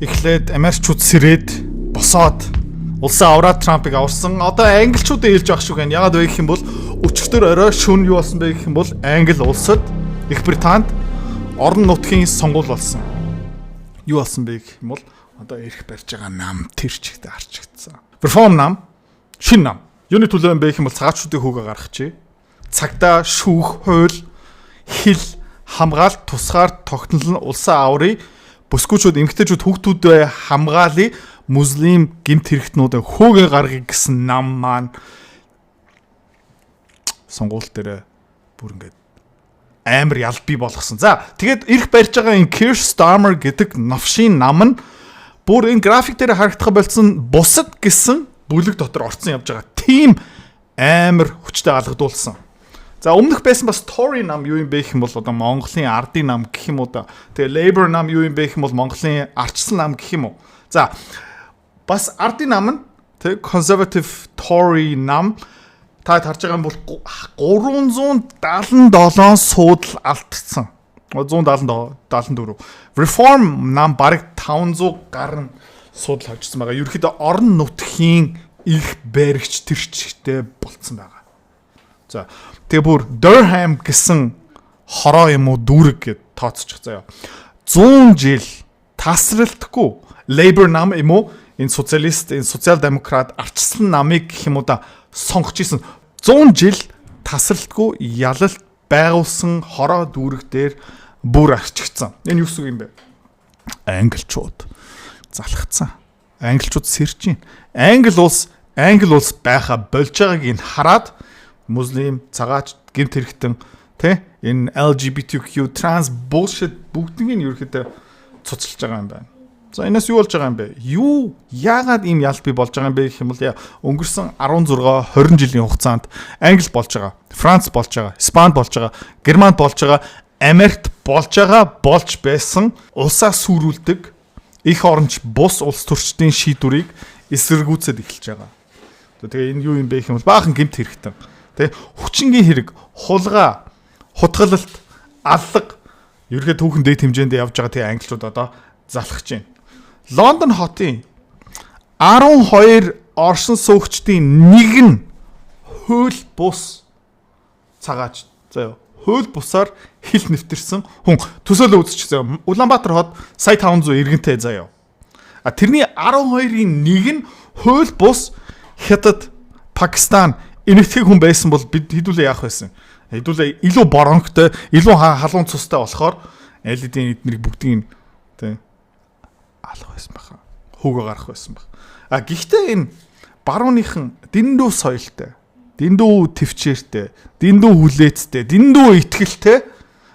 эхлээд Америкчууд сэрээд босоод улсаа аваад Трампыг аварсан. Одоо англичуудын хэлж байгаа шүү гэн. Ягаад вэ гэх юм бол өчигдөр орой шөнө юу болсон бэ гэх юм бол Англи улсад Их Британд орон нутгийн сонгуул болсон. Юу болсон бэ гэх юм бол одоо эрх барьж байгаа нам тэр чигтээ арчигдсан. Реформ нам, шин нам. Юуны төлөө юм бэ гэх юм бол цагаатчуудын хүүгээ гаргачих. Цагдаа, шүүх, хууль, хил, хамгаалалт тусгаар тогтнол нь улсаа аврыг бүсгүүчүүд, эмэгтэйчүүд хүүхдүүдээ хамгаалыг муслим гэмт хэрэгтнүүдээ хүүгээ гаргахыг гэсэн нам маань сонгуул дээр бүр ингээд амар ялбий болгосон. За тэгээд эрх барьж байгаа энэ Keir Starmer гэдэг новшийн нам нь бүр энэ график дээр харагдах болсон бусад гэсэн бүлэг дотор орцсон явж байгаа. Тим амар хүчтэй алгадуулсан. За өмнөх байсан бас Tory нам юу юм бэ гэх юм бол одоо Монголын ардын нам гэх юм уу да. Тэгээ Labour нам юу юм бэ гэх юм бол Монголын ардчсан нам гэх юм уу. За бас ардын нам нь тэг Conservative Tory нам та харж байгаа юм бол 377 суудал алдсан. 174. Reform нам бараг 500 гаруй суудал хожсон байгаа. Ерөнхийдөө орон нутгийн их баригч тэрчтэй болцсон байгаа. За тэгээ бүр Durham гэсэн хороо юм уу дүүрэг гэд тооцчих заяа. 100 жил тасралтгүй Labour нам юм уу энэ социалист, энэ социал-демократ арчсан намыг гэх юм уу да сонгож исэн. 100 жил тасралтгүй ялалт байгуулсан хороо дүүрэг дээр бүр арчигдсан. Энэ юу гэсэн юм бэ? Англичууд залхацсан. Англичууд сэрж байна. Англи улс байха болж байгааг нь хараад муслим, цагаач, гэмт хэрэгтэн тэ энэ LGBTQ trans bullshit бүгднийг нь ерөөхдөө цуцлж байгаа юм байна. За энэс юу болж байгаа юм бэ? Юу яагаад ийм ялбий болж байгаа юм бэ гэх юм бол өнгөрсөн 16 20 жилийн хугацаанд Англи болж байгаа, Франц болж байгаа, Испани болж байгаа, Германд болж байгаа, Америкт болж байгаа, болж байсан улсаа сүрүүлдэг их оронч бус улс төрчдийн шийдвэрийг эсэргүүцэд эхэлж байгаа. Тэгээ энэ юу юм бэ гэх юм бол баахан гэмт хэрэгтэн. Тэ хүчингийн хэрэг, хулгай, хутгалалт, аллаг ерөөхдөө түүхэн дэд хэмжээнд явж байгаа тий англичууд одоо залхаж байна. Лондон хотын 12 оршин суугчдын нэг нь хууль бус цагаач. Заяа. Хууль бусаар хил нэвтэрсэн хүн төсөөлөө үзчих заяа. Улаанбаатар хот сая 500 иргэнтэй заяа. А тэрний 12-ийн нэг нь хууль бус Хятад, Пакистан энэтхэг хүн байсан бол бид хэдүүлээ яах байсан? Хэдүүлээ илүү боронхтой, илүү халуун цустай болохоор LED эднийг бүгдийг тий алах байсан баха. Хөөгөө гарах байсан баг. А гэхдээ энэ барууныхан дэндүү соёлтой, дэндүү төвчээртэй, дэндүү хүлээцтэй, дэндүү итгэлтэй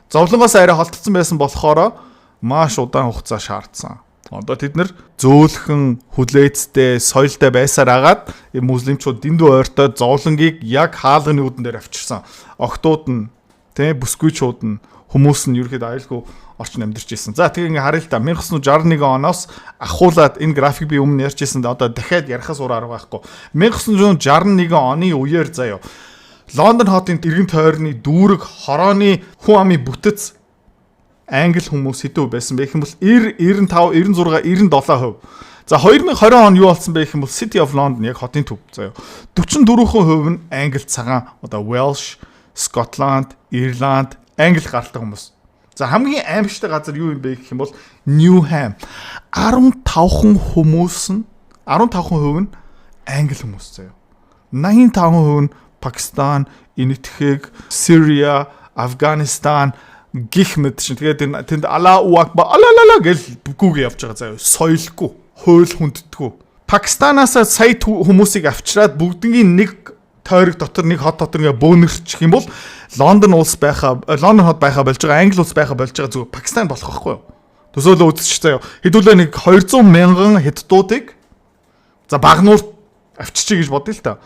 зовлонгоос арай холдсон байсан болохоор маш удаан хугацаа шаардсан. Одоо тэд нэр зөөлхөн хүлээцтэй, соёлтой байсаар агаад муслимчууд дэндүү ойртой зовлонгийг яг хаалганы үүдэн дээр авчирсан. Охтууд нь, тэ бүсгүйчүүд нь, хүмүүс нь ерөөхдөө аюулгүй орчин амьдарч ирсэн. За тэгээ ингээ харъя л да. 1961 оноос ахуулаад энэ график би өмнө ярьжсэн да одоо дахиад ярихаас уур арга байхгүй. 1961 оны үеэр заяа. Лондон хотын иргэн тойрны дүүрэг хорооны хүн амын бүтэц англи хүмүүс хэдүү байсан бэ гэх юм бол 90, 95, 96, 97%. За 2020 он юу болсон бэ гэх юм бол City of London яг хотын төв заяа. 44% нь англи цагаан одоо Welsh, Scotland, Ireland, англи гаралтай хүмүүс. За хамгийн аимшигтай газар юу юм бэ гэх юм бол Newham. 15% нь англи хүмүүс заяа. 85% нь Пакистан, энэтхэг, Syria, Afghanistan гих мэд чинь тэгээд тэнд Аллаху акбар алалала гэл гүг явж байгаа заяа. Соёлгүй, хууль хүнддэггүй. Пакистанаас сая хүмүүсийг авчираад бүгдийн нэг тойрог дотор нэг хот дотор ингээ бөөнөрчих юм бол Лондон хот байха болж байгаа, Англи улс байха болж байгаа зүгээр Пакистан болох байхгүй юу? Төсөөлөө үзчих заяа. Хэдүүлээ нэг 200 мянган хятадуудыг за Багнуур авчирчээ гэж бодъё л та.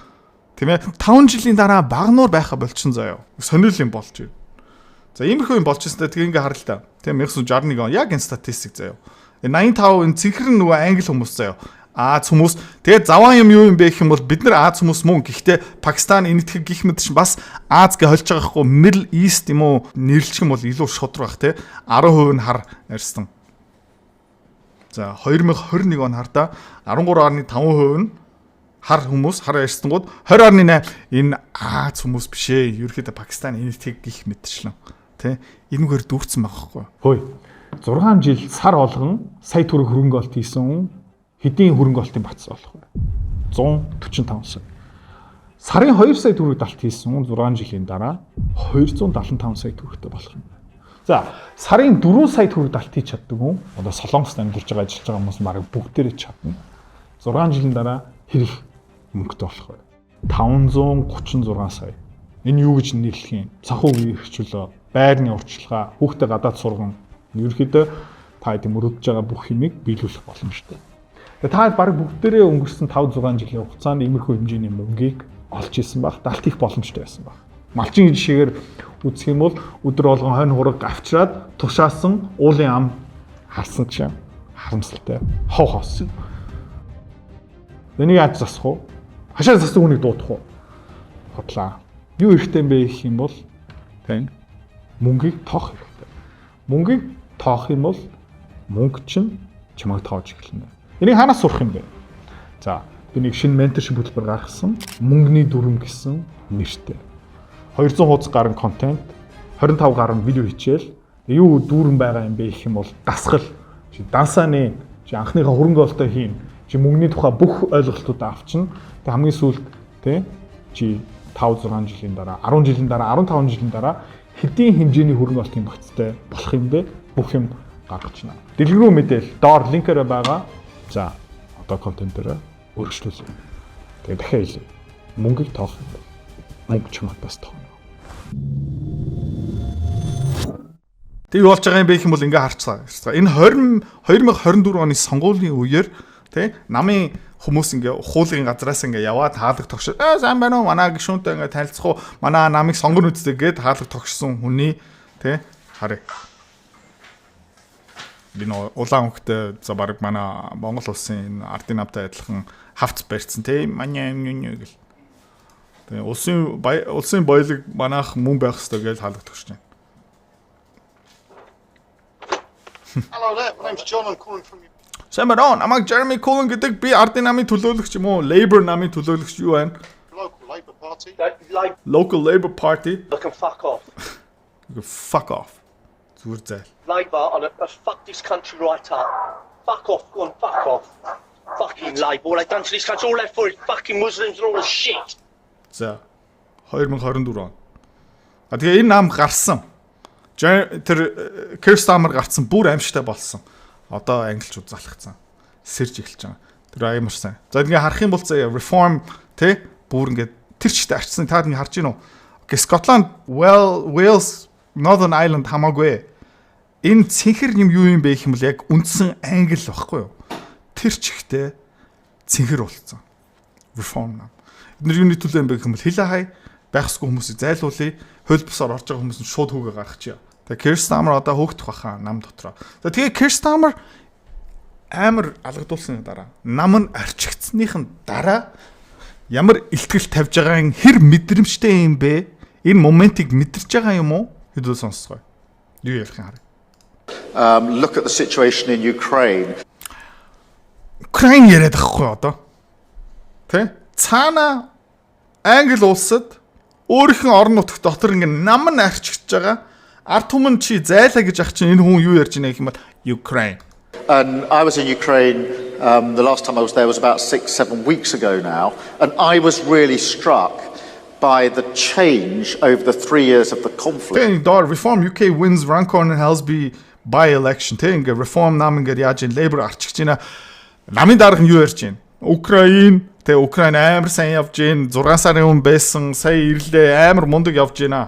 Тийм ээ 5 жилийн дараа Багнуур байха болчихсон заяа. Сонирхол юм болж байна. За иймэрхүү юм болчихсонтэй тэгээ ингээ харъя л та. Тийм 1961 он яг энэ статистик заяа. 85 энэ цэнхэр нөгөө англи хүмүүс заяа. Аз хүмүүс тэгээд заван юм юу юм бэ гэх юм бол бид нар Аз хүмүүс мөн гэхдээ Пакистан энэтхэг гих мэд чинь бас Аз гэж холж байгаа хгүй Middle East юм уу нэрлэх юм бол илүү шудраг бах те 10% нь хар ярьсан. За 2021 он хартаа 13.5% нь хар хүмүүс хар ярьсангууд 20.8 энэ Аз хүмүүс биш ээ. Ерөнхийдөө Пакистан энэтхийг гих мэдчихлээ. Тэ? Энэгээр дүүрсэн байгаа байхгүй. Хөөе. 6 жил сар болгон сая төгрөг хөрөнгө олт хийсэн хүн хэдийн хөрөнгө олтын батц болох вэ? 145 сая. Сарын 2 сая төгрөг далт хийсэн хүн 6 жилийн дараа 275 сая төгрөгтэй болох юм. За, сарын 4 сая төгрөг далт хийж чаддаг хүн одоо Солонгост амьдарч байгаа ажиллаж байгаа хүмүүс марыг бүгдээрээ чадна. 6 жилийн дараа хэрэг мөнгөтэй болох вэ? 536 сая. Энэ юу гэж нэрлэх юм? Санхүүгийн эрхчлөө, байрны урьдчилгаа, хүүхдээ гадаад сурган ерөөхдөө та хэдийн мөрөдөж байгаа бүх юмыг биелүүлэх боломжтой. Тэгээ та баг бүгдээрээ өнгөрсөн 5-6 жилийн хугацаанд иймэрхүү хэмжээний мөнгийг олж исэн баг, далт хийх боломжтой байсан баг. Малчин жишээгээр үзэх юм бол өдөр болгон хонь хураг авчраад тушаасан уулын ам харсан чинь харамсалтай. Хов хоос. Энийг яаж засах вэ? Хашаа засдаг хүнийг дуудах уу? Хотлаа. Юу хэрэгтэй юм бэ гэх юм бол тань мөнгийг тоох хэрэгтэй. Мөнгийг тоох юм бол мөнгө чинь чамайг тоож эхэлнэ. Энийг ханаас сурах юм бэ? За, би нэг шинэ менторшип хөтөлбөр гаргасан. Мөнгөний дүрм гэсэн нэртэй. 200 хуудас гарсан контент, 25 гарсан видео хичээл. Юу дүүрэн байгаа юм бэ гэх юм бол дасгал. Чи дансааны чи анхныхаа хөрөнгө оолтоо хийн. Чи мөнгөний тухай бүх ойлголтуудаа авчна. Тэг хамгийн сүүлд тий чи 5-6 жилийн дараа, 10 жилийн дараа, 15 жилийн дараа хэдийн хэмжээний хөрөнгө оолтын багцтай болох юм бэ? Бүх юм гаргаж байна. Дэлгэрүү мэдээл доор линкээр байгаа. За, одоо контент дээр өөрчлөлөө. Тэгээ дахиад хэлье. Мөнгийг тоох юм. Мөнгө чамд бас тоох. Тэг юу болж байгаа юм бэ гэх юм бол ингээ харцгаа. Энэ 2024 оны сонгуулийн үеэр тий намын хүмүүс ингээ хуулийн газраас ингээ яваад хаалга тогшоо сайн байна уу манай гишүүнтэй ингээ танилцах уу манай намыг сонгоно үсттэй гэд хаалга тогшсон хүний тий харъя. Би нөө улаан хөнгөтэй за баг манай Монгол улсын ардын намтай адилхан хавц барьсан тий манай юм гэл. Тэгээ улсын баялаг манайх мөн байх ёстой гэж хаалга тогшож байна. Hello there, my name's John, I'm calling from you. Самарон, амаг Jeremy Cohen гэдэг би ардын намын төлөөлөгч юм уу? Labour намын төлөөлөгч юу байна? Local Labour Party. Local Labour Party. Look and fuck off. Fuck off. Зүгээр зайл. Labour on a fuck this country right up. Fuck off, go on, fuck off. Fucking Labour, all they've done to this country, all left for is fucking Muslims and all the shit. За 2024 он. Тэгээ энэ нам гарсан. Тэр Keir Starmer гарсан бүр аимшигтай болсон. Одоо англичууд залхацсан. Сэрж эхэлж байгаа. Тэр амар сайн. За ингээ харах юм бол заяа reform тий бүр ингээ тэр чигт арчсан. Та ингээ харж гин үү? Окей, Scotland, Wales, Northern Ireland хамаагүй. Энэ цэнхэр юм юу юм бэ гэх юм бол яг үндсэн англи байхгүй юу? Тэр чигтээ цэнхэр болцсон. Reform нам. Эдгээр юуны төлөө юм бэ гэх юм бол хилээ хай байхсгүй хүмүүсийг зайлуулъя. Хөл бусаар орж байгаа хүмүүс нь шууд хүүгээ гаргачихъя. Тэгээ Keir Starmer одоо хөөгдөх баха нам дотроо. За тэгээ Keir Starmer амар алгадуулсны дараа нам нь арчигдсныхын дараа ямар илтгэл тавьж байгааг хэр мэдрэмжтэй юм бэ? Энэ моментийг мэдэрч байгаа юм уу? Хэдүүл сонсгоё. Юу ярих юм харъя. Look at the situation in Ukraine. Украин яриад байхгүй одоо. Тэ? Цаана Англи улсад өөрийнхөө орон нутагт дотор ингэ нам нь арчигдж байгаа. Ард түмэн чи зайлаа гэж ах чинь энэ хүн юу ярьж байна гэх юм бол Ukraine. And I was in Ukraine, the last time I was there was about 6-7 weeks ago now, and I was really struck by the change over the 3 years of the conflict. Then door reform UK wins Runcorn and Helsby by election. Тэг ингээ reform нам ингээ яаж ин Labour арчигч байна. Намын дарга нь юу ярьж байна? Украин тэг Украин амар сайн явж байна. 6 сарын өмнө байсан сая ирлээ амар мундаг явж байна.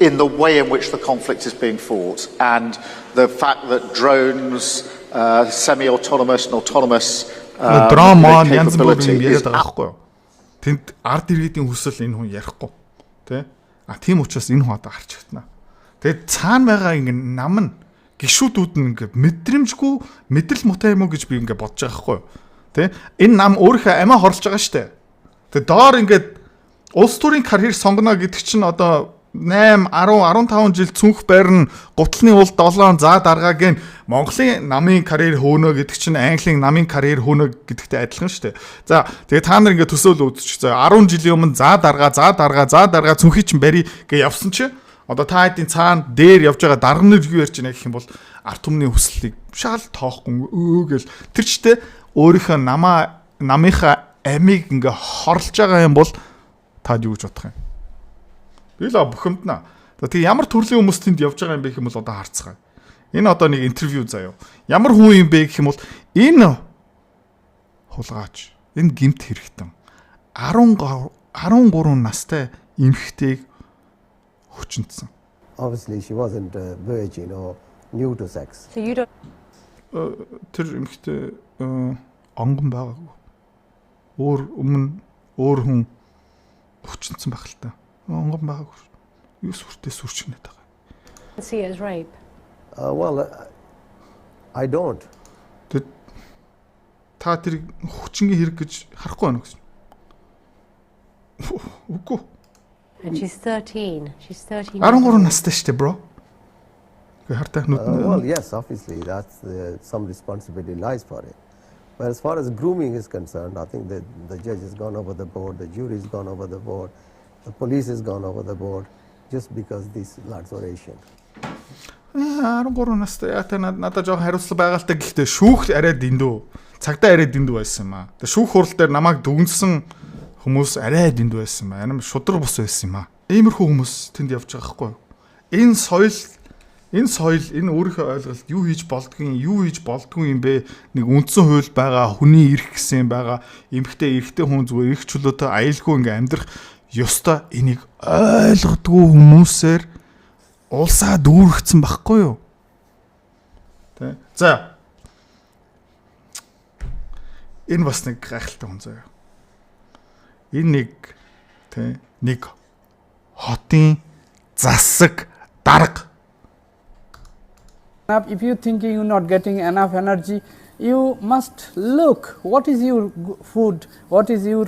In the way in which the conflict is being fought, and the fact that drones, semi-autonomous and autonomous capability is тэнд ард иргэдийн хүсэл энэ хүн ярихгүй тий а тийм учраас энэ хүн одоо харчигдана. Тэгээд цаана байгаа ингэ нам нь гişүүдүүд нь ингэ мэдрэмжгүй мэдрэл мутай юм уу гэж би ингэ бодож байгаа хгүй тий энэ нам өөрийнхөө амиа хорлож байгаа штэ. Тэгээд доор ингэ улс төрийн карьер сонгоно гэдэг чинь одоо 8, 10, 15 жил цүнх байрна гутлын уул 7 за даргааг нь Монголын намын карьер хөөнө гэдэг чинь Английн намын карьер хөөнө гэдэгтэй адилхан шүү дээ. За тэгээ та нар ингээ төсөөл үзчих заа 10 жилийн өмнө за дарга цүнхий чинь барь гээ явсан чи одоо та хэдийн цаана дээр явж байгаа дарганыг юу ярьж байна гэх юм бол арт түмний хүслийг шал тоохгүй гэл тэр чтэй өөрийнхөө намынхаа амийг ингээ хорлож байгаа юм бол таад юу гэж бодох юм? Би л бухимднаа. Тэгээ ямар төрлийн хүмүүс тэнд явж байгаа юм бэ гэх юм бол одоо харцгаая. Энэ одоо нэг интервью заяа. Ямар хүн юм бэ гэх юм бол энэ хулгаач, энэ гимт хэрэгтэн 13 настай эмэгтэйг хүчнэсэн. Obviously she wasn't a virgin or new to sex. So you don't Тэр эмэгтэй онгон байгаагүй. Өөр хүн хүчнэсэн байх л та. Онгон байгаагүй. Юу сүртэй сүрчнээд байгаа. see it as rape. Well, I don't. Та тэр хүчингийн хэрэг гэж харахгүй байна гэсэн. Үгүй. And she's 13. She's 13. 13 настай шүү дээ, bro. Гэ хартай нүд. Well, yes, obviously that's some responsibility lies for it. But as far as grooming is concerned, I think that the judge has gone over the board, the jury has gone over the board, the police has gone over the board, just because these lads were Asian. 13 настай яата надад жоохон хариуцлага байгaalтай гэхдээ шүүх арай дэндүү. Цагдаа арай дэндүү байсан юм аа. Тэгээ шүүх хурал дээр намайг дүгнсэн хүмүүс арай дэндүү байсан юм аа. Анам шудраг бус байсан юм аа. Иймэрхүү хүмүүс тэнд явж байгаа хгүй юу? Энэ соёл энэ өөрийнхөө ойлголт юу хийж болдгүй юм бэ? Нэг үндсэн хууль байгаа, хүний эрх гэсэн байгаа. Эмэгтэй хүн зүгээр эрх чөлөөтэй аюулгүй ингээм амьдрах ёстой. Энийг ойлгодгүй хүмүүсээр улсаа дүүргэсэн байхгүй юу? Тэ. За. Энэ бас нэг гайхалтай хүн заяа. Энэ нэг хотын засаг дарга. If you thinking you're not getting enough energy, you must look what is your food, what is your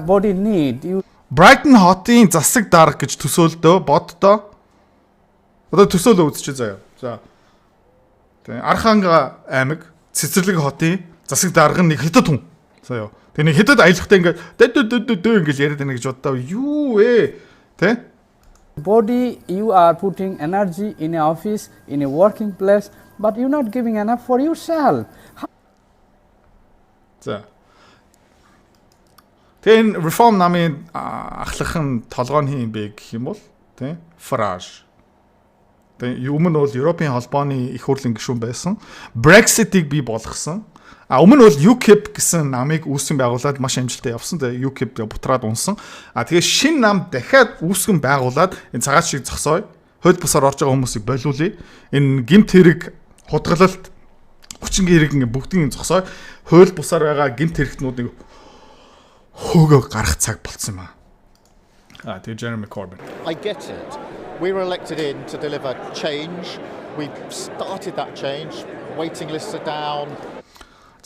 body need. Brighton хотын засаг дарга гэж төсөөлдөө боддоо. Одоо төсөөлөө үзчихье заяа. За. Тэгээ Арханга аймаг Цэцэрлэг хотын засаг дарга нэг хятад хүн. Заяа. Тэгээ нэг хятад аялахтай ингээд дөө ингэж яриад байна гэж боддоо. Юу ээ? Тэ? Body, you are putting energy in a office, in a working place, but you're not giving enough for yourself. За. Тэгээ реформ намын ахлахын толгойн хин бэ гэх юм бол тэ? Farage. Тэгээ өмнө бол Европын холбооны их хурлын гишүүн байсан. Brexit-ийг бий болгосон. Өмнө бол UKIP гэсэн намыг үүсгэн байгуулад маш амжилттай явсан. Тэгээ UKIP бутраад унсан. Тэгээ шинэ нам дахиад үүсгэн байгуулад энэ цагаат шиг зогсоё. Хууль бусаар орж байгаа хүмүүсийг болиулъя. Энэ гимт хэрэг хутгалалт хүчингийн хэрэг ингээ бүгдийг зогсоё. Хууль бусаар байгаа гимт хэрэгтнүүдийг хөөгөө гарах цаг болцсон юм аа. Тэгээ Jeremy Corbyn. I get it. We were elected in to deliver change. We've started that change. Waiting lists are down.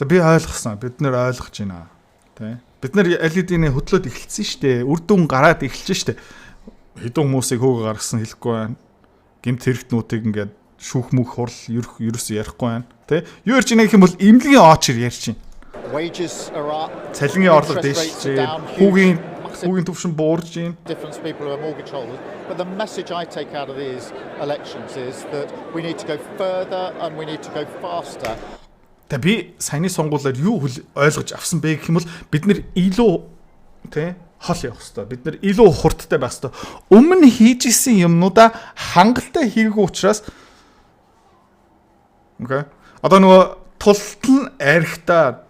За би ойлгосон. Бид нэр ойлгож байна. Тэ? Бид нэр LED-ийн хөдлөөд эхэлсэн шүү дээ. Үр дүн гараад эхэлж шүү дээ. Хэдэн хүмүүсийг хөөгөө гаргасан хэлэхгүй байна. Гэмт хэрэгтнүүдийг ингээд шүүх мөх хурл ерөөсөө ярихгүй байна. Тэ? Юу ярьж байгаа юм бол эмнэлгийн оочор ярьж байна. Wages are up. Цалингийн орлого дээшж, хүүгийн төвшин буурж байна. Different people who are mortgage holders. But the message I take out of these elections is that we need to go further and we need to go faster. Тэ би саяны сонгуулиар юу ойлгож авсан бэ гэх юм бол бид нэр илүү тэ хол явах хэрэгтэй. Бид нэр илүү хурдтай байх хэрэгтэй. Өмнө хийж исэн юмнуудаа хангалттай хийгээгүй учраас окей. Одоо нөгөө тултал арихтаа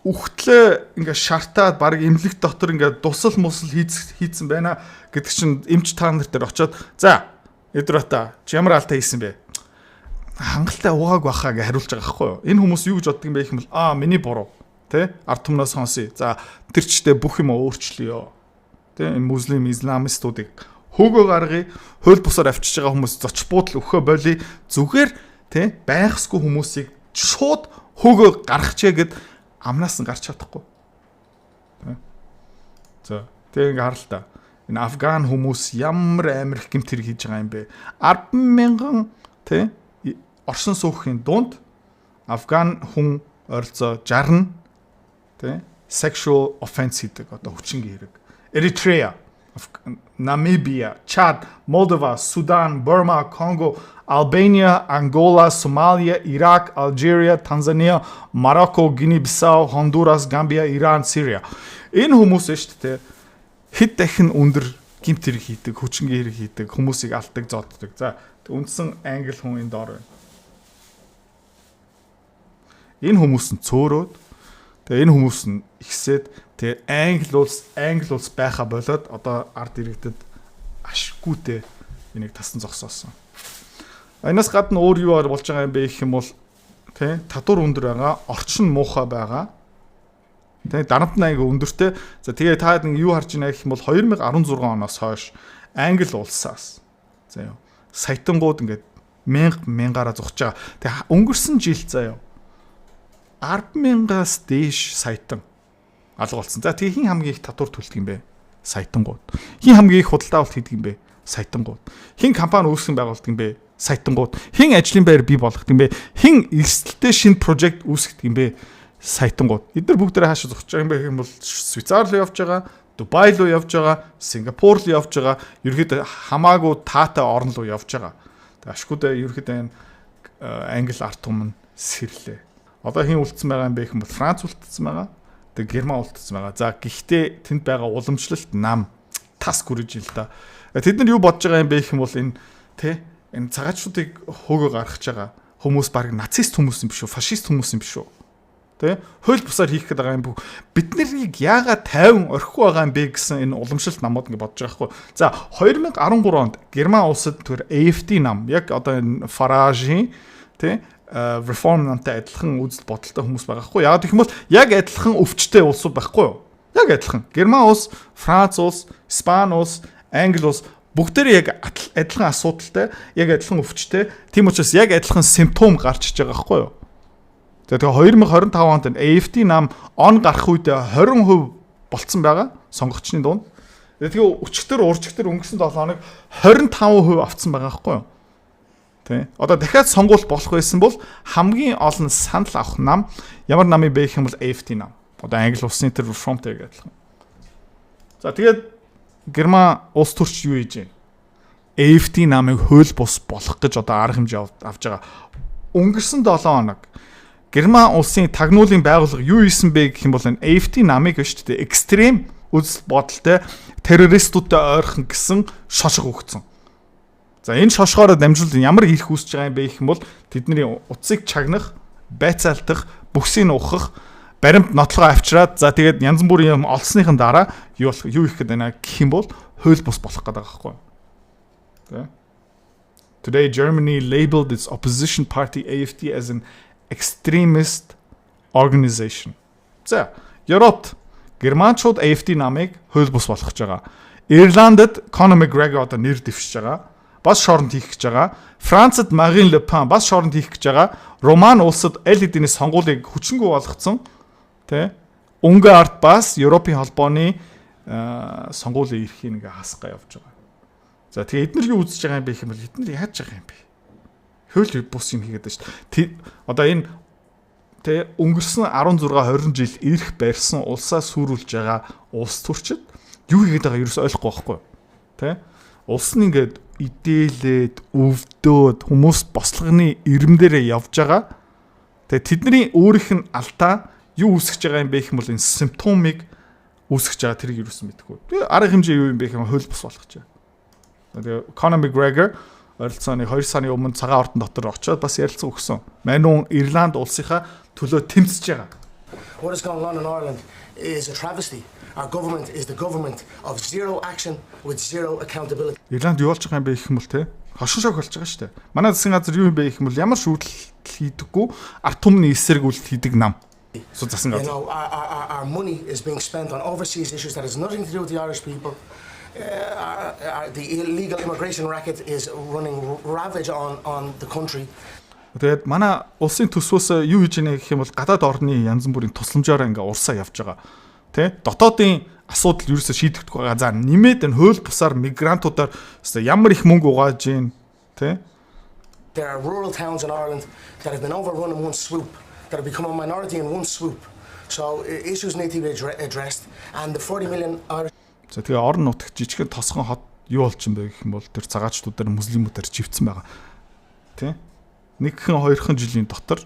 үхтлээ ингээ шартаад баг эмнэлэг дотор ингээ дусал мусал хийцэн байна гэдэг чинь эмч та нар дээр очиод за эдрата чи ямар алтай хийсэн бэ? Хангалттай угааг бахаа гэж хариулж байгаа байхгүй юу? Энэ хүмүүс юу гэж боддог юм бэ гэх юм бол миний буруу. Тэ? Ард түмнээс сонсъё. За тэр чтэй бүх юм өөрчлөё. Тэ? Энэ муслим исламистуудыг хөөгөө гаргая. Хууль бусаар авчиж байгаа хүмүүс зоч буудал өгөхөө болий. Зүгээр тэ? Байхсгүй хүмүүсийг шууд хөөгөө гаргачээ гэд амнаас нь гарч чадахгүй. Тэ? За тэгээ ингээ харалтаа. Энэ Афган хүмүүс ямар амар их гэмт хэрэг хийж байгаа юм бэ? 10,000 тий оршин суугчийн дунд Афган хүн ойролцоо 60 тий sexual offense хийдэг одоо хүчингийн хэрэг. Eritrea, Namibia, Chad, Moldova, Sudan, Burma, Congo, Albania, Angola, Somalia, Iraq, Algeria, Tanzania, Morocco, Guinea-Bissau, Honduras, Gambia, Iran, Syria. Энэ хүмүүс шүү дээ хэд дахин өндөр гэмт хэрэг хийдэг, хүчингийн хэрэг хийдэг, хүмүүсийг алдаг, зоддог. За үндсэн англи хүн энэ доор байна. Энэ хүмүүс нь цөөрөөд тэгээ энэ хүмүүс нь ихсээд тэгээ англи улс байха болоод одоо ард иргэдэд ашиггүйтэй энийг тасан зогсоосон. Энэс гадна өөр юу болж байгаа юм бэ гэх юм бол тий татвар өндөр байгаа, орчин муухай байгаа. Тэ дарамтны аяга өндөртэй. За тэгээ та юу харж байна гэх юм бол 2016 оноос хойш англи улсаас заяа саятангууд ингээд мянгаар зогсож байгаа. Тэгээ өнгөрсөн жил заяа 10,000-аас дээш саятан алга болсон. За тэгээ хин хамгийн их татвар төлдөг юм бэ? Саятангууд. Хин хамгийн их худалдаа авалт хийдэг юм бэ? Саятангууд. Хин компани үүсгэн байгуулдаг юм бэ? Саятангууд. Хин ажлын байр бий болгодог юм бэ? Хин эрсдэлтэй шинэ прожект үүсгдэг юм бэ? Саятангууд. Эдгээр бүгдээ хаашаа зогсож байгаа юм бэ гэх юм бол Швейцар руу явж байгаа, Дубай руу явж байгаа, Сингапур руу явж байгаа, ерөөхдөө хамаагүй таатай орн руу явж байгаа. Тэгээ ашгүйдээ ерөөхдөө энэ англи ард түмэн сэрлээ. Одоо хин үлдсэн байгаа юм бэ гэх юм бол Франц үлдсэн байгаа. Тэгээ Герман үлдсэн байгаа. За гэхдээ тэнд байгаа уламжлалт нам тас гүрэж ил да. Тэд нар юу бодож байгаа юм бэ гэх юм бол энэ энэ цагаатчуудыг хөөгөө гаргаж байгаа хүмүүс баг нацист хүмүүс юм биш үү? Фашист хүмүүс юм биш үү? Тэ хууль бусаар хийх гээд байгаа юм бүү. Бид нарыг яагаад 50 орхихгүй байгаа юм бэ гэсэн энэ уламжлалт намууд ингэ бодож байгаа хгүй. За 2013 онд Герман улсад тэр AfD нам яг одоо энэ Farage-ийн тэ реформ намтай адилхан үзэл бодолтой хүмүүс байгаа хгүй. Яагаад гэх юм бол яг адилхан өвчтэй улсууд байхгүй юу? Яг адилхан. Герман улс, Франц улс, Испани улс, Англи улс бүгдээр яг адилхан асуудалтай, яг адилхан өвчтэй. Тийм учраас яг адилхан симптом гарч иж байгаа хгүй юу? Тэгээ 2025 онд AfD нам он гарах үед 20% болцсон байгаа сонгогчны дунд. Тэгээ өчигдөр уржигдөр өнгөрсөн 7 хоног 25% авцсан байгаа байхгүй юу? Тэ. Одоо дахиад сонгуул болох байсан бол хамгийн олон санал авах нам ямар намыг бэ гэх юм бол AfD нам. Одоо англи улсын тэр реформтэй адилхан. За тэгээд Герман улс төрч юу хийж байна? AfD намыг хууль бус болох гэж одоо арга хэмжээ авч байгаа. Өнгөрсөн 7 хоног Герман улсын тагнуулын байгууллага юу хийсэн бэ гэх юм бол энэ AfD намыг шүү дээ экстрем үзэл бодолтой террористуудтай ойрхон гэсэн шошго өгсөн. За энэ шошгоороо дамжуулан ямар ирэх үүсэж байгаа юм бэ гэх юм бол тэдний утсыг чагнах, байцаалтах, бүхсийг ухах, баримт нотлогоо авчираад за тэгээд янз бүрийн юм олсныхын дараа юу их гээд байна гэх юм бол хууль бус болох гэдэг байгаа байхгүй. Тэ. Today Germany labeled its opposition party AfD as an extremist organization. За, Европт германчууд AfD намыг хууль бус болгож байгаа. Ирландд Conor McGregor одоо нэр дэвшиж байгаа. Бас шоронд хийх гэж байгаа. Францад Marine Le Pen бас шоронд хийх гэж байгаа. Роман улсад аль хэдийн сонгуулийг хүчингүй болгоцсон. Тэ? Унгарн ард бас Европын холбооны сонгуулийн эрхийг ингээ хасгаа явж байгаа. За тэгээ эдгээр юу үзэж байгаа юм бэ гэх юм бол эдгээр яаж байгаа юм бэ? Хууль бус юм хийгээд байна шүү дээ. Одоо энэ тэ өнгөрсөн 16 20 жил ирэх барьсан улсаа сүрүүлж байгаа улс төрчид юу хийгээд байгаа ерөөс ойлгохгүй байхгүй юу? Тэ? Улс нь ингээд идээлээд, өвдөөд хүмүүс бослогны ирэмдэрээ явж байгаа. Тэгээ тэдний өөрийнх нь алдаа юу үүсгэж байгаа юм бэ гэх юм бол энэ симптомыг үүсгэж байгаа тэрийг ерөөс мэдэхгүй. Тэгээ арга хэмжээ юу юм бэ гэх юм хууль бус болгож байгаа. Тэгээ Conor McGregor ойролцооны 2 сарын өмнө цагаан ордон дотор очиод бас ярилцсан өгсөн. Манун Ирланд улсынхаа төлөө тэмцэж байгаа. What is going on in Ireland is a travesty. Our government is the government of zero action with zero accountability. Ирланд юу болж байгаа юм бэ гэх юм бол те хошин шог болж байгаа шүү дээ. Манай засгийн газар юу юм бэ гэх юм бол ямар шүүтэл хийдэггүй ард түмний эсрэг үйлдэл хийдэг нам. Засгийн газар. You know, our money is being spent on overseas issues that has nothing to do with the Irish people. The illegal immigration racket is running ravage on the country. Тэгээд манай улсын төсвөөс юу хийж ийнэ гэх юм бол гадаад орны янз бүрийн тусламжаар ингээ урсаа явж байгаа. Тэ? Дотоодын асуудал ерөөсөө шийдэгдэх байгаа. За нэмээд энэ хууль бусаар мигрантуудаар ямар их мөнгө угааж гин, тэ? There are rural towns in Ireland that have been overrun in one swoop, that have become a minority in one swoop. So issues need to be addressed, and the 40 million Irish. За тэгээ орон нутагт жижигхэн тосгон хот юу болчихсон бэ гэх юм бол тэр цагаачдуудаар муслимуудаар живцсэн байгаа. Тэ? Нэгхэн хоёрхан жилийн дотор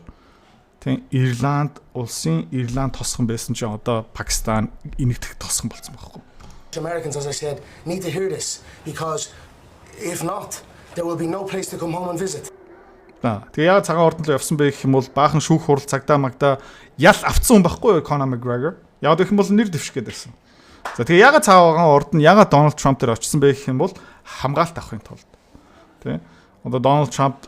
тэ Ирланд улсын Ирланд тосгон байсан чинь одоо Пакистан энэгдэх тосгон болсон байхгүй. Americans, as I said, need to hear this because if not, there will be no place to come home and visit. Тэгээ яг цагаан ордон руу явсан бэ гэх юм бол баахан шүүх хурал цагдаа магдаа ял авцсан хүн байхгүй юу Conor McGregor. Яг гэх юм бол нэр дэвшгээд ирсэн. За тэгээ яг цагаан ордон яг Дональд Трамп дээр очсон бэ гэх юм бол хамгаалт авахын тулд. Тэ. Одоо Дональд Трамп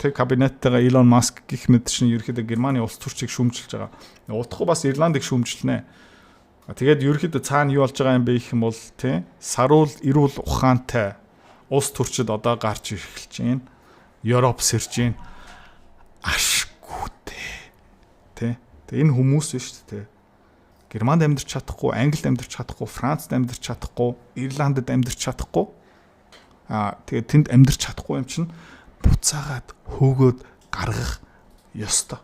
тэг кабинеттайгаа Elon Musk гэх мэт чинь ерөөхдөө Германы улс төрчийг шүүмжилж байгаа. Удахгүй бас Ирландыг шүүмжилнэ. Тэгээд ерөөхдөө цаана юу болж байгаа юм бэ гэх юм бол тэ саруул эрүүл ухаантай улс төрчид одоо гарч ирэх чинь Европ сэрж гин ашгүйтэй тэ энэ хүмүүс биш тэ Германд амьдарч чадахгүй, Англид амьдарч чадахгүй, Францд амьдарч чадахгүй, Ирландд амьдарч чадахгүй тэгээд тэнд амьдарч чадахгүй юм чинь буцаагаад хөөгөөд гаргах ёстой.